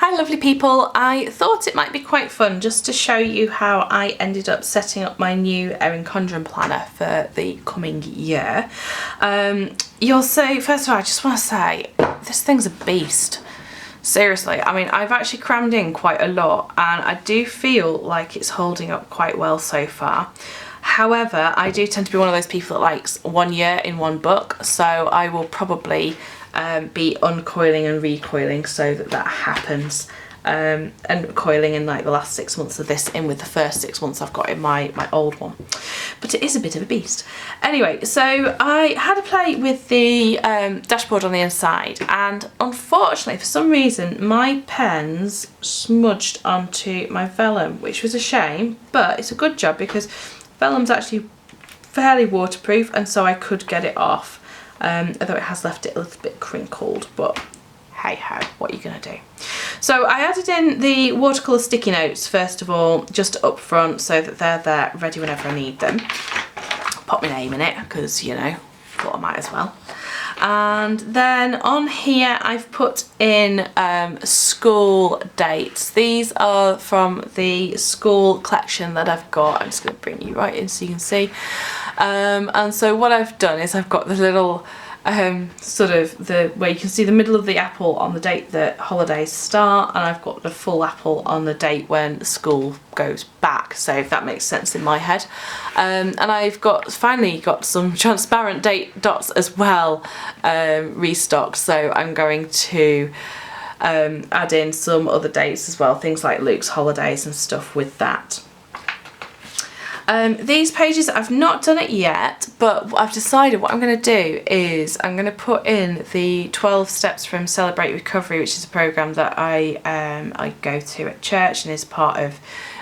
Hi lovely people, I thought it might be quite fun just to show you how I ended up setting up my new Erin Condren planner for the coming year. You'll see, first of all I just want to say, this thing's a beast. Seriously, I mean I've actually crammed in quite a lot and I do feel like it's holding up quite well so far. However, I do tend to be one of those people that likes 1 year in one book, so I will probably be uncoiling and recoiling so that happens, and coiling in like the last 6 months of this in with the first 6 months I've got in my old one. But it is a bit of a beast. Anyway, so I had a play with the dashboard on the inside, and unfortunately for some reason my pens smudged onto my vellum, which was a shame, but it's a good job because vellum's actually fairly waterproof and so I could get it off. Although it has left it a little bit crinkled, but hey ho, what are you gonna do? So I added in the watercolour sticky notes first of all, just up front so that they're there ready whenever I need them. Pop my name in it because, you know, thought I might as well. And then on here I've put in school dates. These are from the school collection that I've got. I'm just going to bring you right in so you can see. And so what I've done is I've got the little sort of where you can see the middle of the apple on the date that holidays start, and I've got the full apple on the date when school goes back, so if that makes sense in my head. And I've finally got some transparent date dots as well restocked, so I'm going to add in some other dates as well, things like Luke's holidays and stuff with that. These pages, I've not done it yet, but I've decided what I'm going to do is I'm going to put in the 12 steps from Celebrate Recovery, which is a programme that I go to at church and is part of,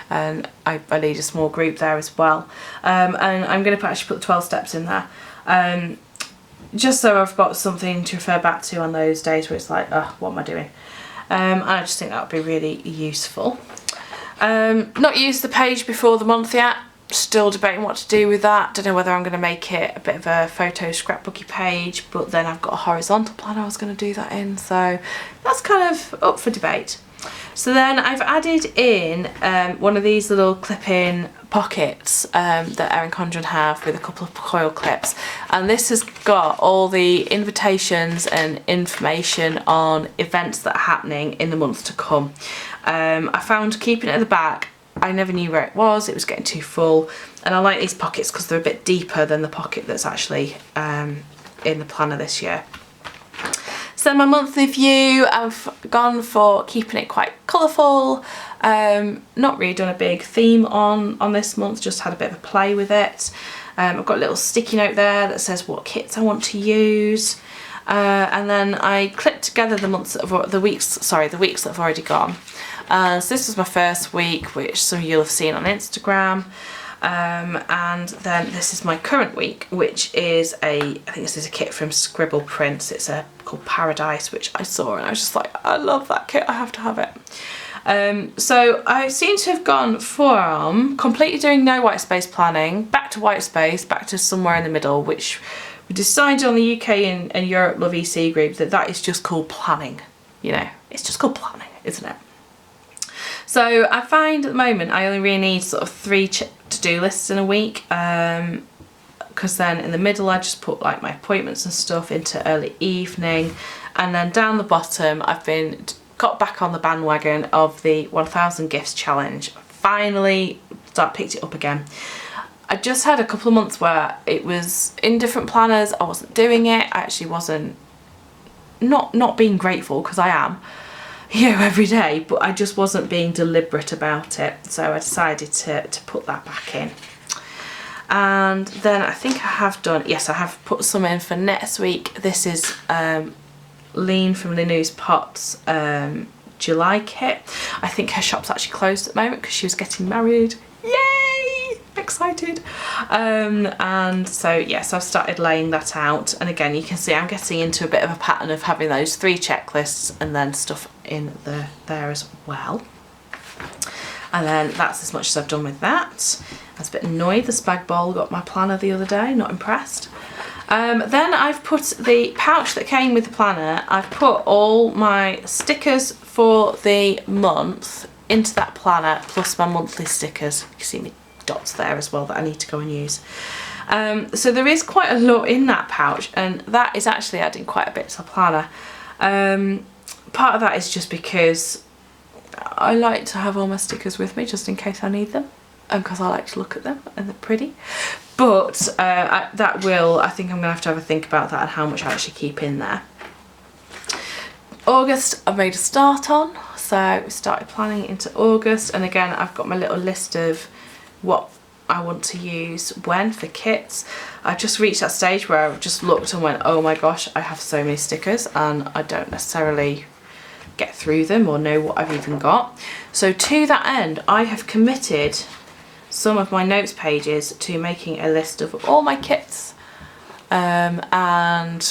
and I lead a small group there as well. And I'm going to actually put the 12 steps in there, just so I've got something to refer back to on those days where it's like, oh, what am I doing? And I just think that would be really useful. Not used the page before the month yet. Still debating what to do with that. Don't know whether I'm going to make it a bit of a photo scrapbooky page, but then I've got a horizontal planner I was going to do that in, so that's kind of up for debate. So then I've added in one of these little clip-in pockets that Erin Condren have with a couple of coil clips, and this has got all the invitations and information on events that are happening in the months to come. I found keeping it at the back, I never knew where it was getting too full, and I like these pockets because they're a bit deeper than the pocket that's actually in the planner this year. So my monthly view, I've gone for keeping it quite colourful, not really done a big theme on this month, just had a bit of a play with it. I've got a little sticky note there that says what kits I want to use, and then I clipped together the weeks that have already gone. So this was my first week, which some of you will have seen on Instagram, and then this is my current week, which is I think this is a kit from Scribble Prints. It's called Paradise, which I saw and I was just like, I love that kit, I have to have it. So I seem to have gone from completely doing no white space planning, back to white space, back to somewhere in the middle, which we decided on the UK and Europe Love EC group that is just called planning. You know, it's just called planning, isn't it? So I find at the moment I only really need sort of 3 to-do lists in a week, because then in the middle I just put like my appointments and stuff into early evening, and then down the bottom I've got back on the bandwagon of the 1000 gifts challenge. Finally picked it up again. I just had a couple of months where it was in different planners, I wasn't doing it, I actually wasn't, not being grateful because I am, you know, every day, but I just wasn't being deliberate about it, so I decided to put that back in. And then I think I have done, yes, I have put some in for next week. This is Lean from Linu's Pots July kit. I think her shop's actually closed at the moment because she was getting married. Yay! Excited. And so yes, I've started laying that out, and again you can see I'm getting into a bit of a pattern of having those 3 checklists and then stuff in there as well. And then that's as much as I've done with that. I was a bit annoyed the spag bowl got my planner the other day, not impressed. Then I've put the pouch that came with the planner, I've put all my stickers for the month into that planner, plus my monthly stickers. You can see me dots there as well that I need to go and use. So there is quite a lot in that pouch, and that is actually adding quite a bit to the planner. Part of that is just because I like to have all my stickers with me just in case I need them, and because I like to look at them and they're pretty. But I think I'm going to have a think about that and how much I actually keep in there. August I've made a start on, so we started planning into August, and again I've got my little list of what I want to use when for kits. I just reached that stage where I've just looked and went, oh my gosh, I have so many stickers and I don't necessarily get through them or know what I've even got. So to that end, I have committed some of my notes pages to making a list of all my kits, and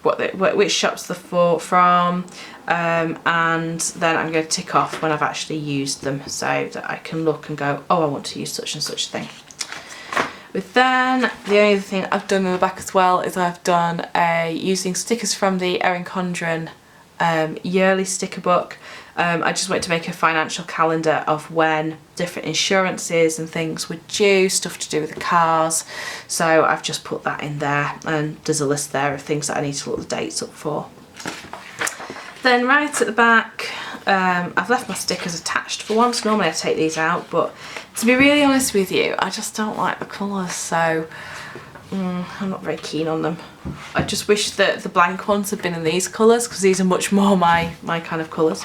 which shops they're from, and then I'm going to tick off when I've actually used them so that I can look and go, oh, I want to use such and such thing. With then, the only other thing I've done in the back as well is I've done using stickers from the Erin Condren yearly sticker book. I just went to make a financial calendar of when different insurances and things were due, stuff to do with the cars. So I've just put that in there, and there's a list there of things that I need to look the dates up for. Then right at the back, I've left my stickers attached for once. Normally I take these out, but to be really honest with you, I just don't like the colours, so I'm not very keen on them. I just wish that the blank ones had been in these colours, because these are much more my kind of colours.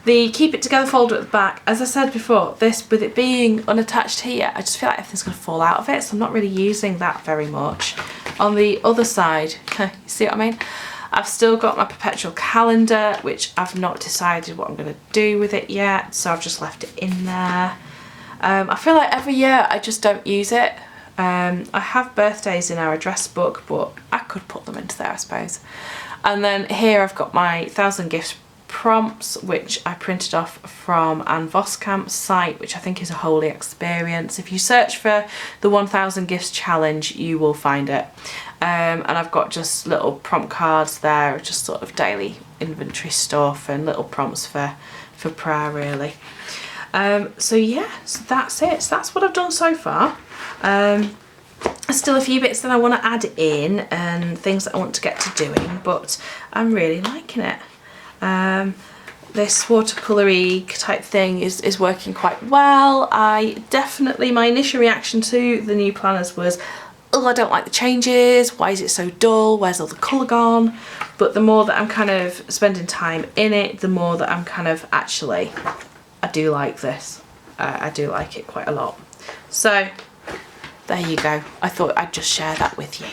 The keep it together folder at the back, as I said before, this, with it being unattached here, I just feel like everything's going to fall out of it, so I'm not really using that very much. On the other side, you see what I mean? I've still got my perpetual calendar, which I've not decided what I'm going to do with it yet, so I've just left it in there. I feel like every year I just don't use it. I have birthdays in our address book, but I could put them into there, I suppose. And then here I've got my 1000 gifts prompts, which I printed off from Anne Voskamp's site, which I think is a holy experience. If you search for the 1000 gifts challenge, you will find it. And I've got just little prompt cards there, just sort of daily inventory stuff and little prompts for prayer, really. So yeah, so that's it. So that's what I've done so far. There's still a few bits that I want to add in and things that I want to get to doing, but I'm really liking it. This watercolory type thing is working quite well. My initial reaction to the new planners was, oh, I don't like the changes, why is it so dull, where's all the colour gone? But the more that I'm kind of spending time in it, the more that I'm kind of actually, I do like this. I do like it quite a lot. So there you go. I thought I'd just share that with you.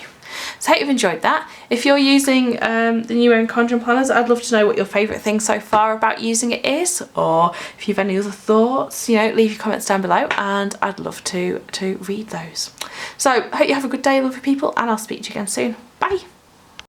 So I hope you've enjoyed that. If you're using the new Erin Condren planners, I'd love to know what your favourite thing so far about using it is, or if you have any other thoughts, leave your comments down below and I'd love to read those. So hope you have a good day, lovely people, and I'll speak to you again soon. Bye.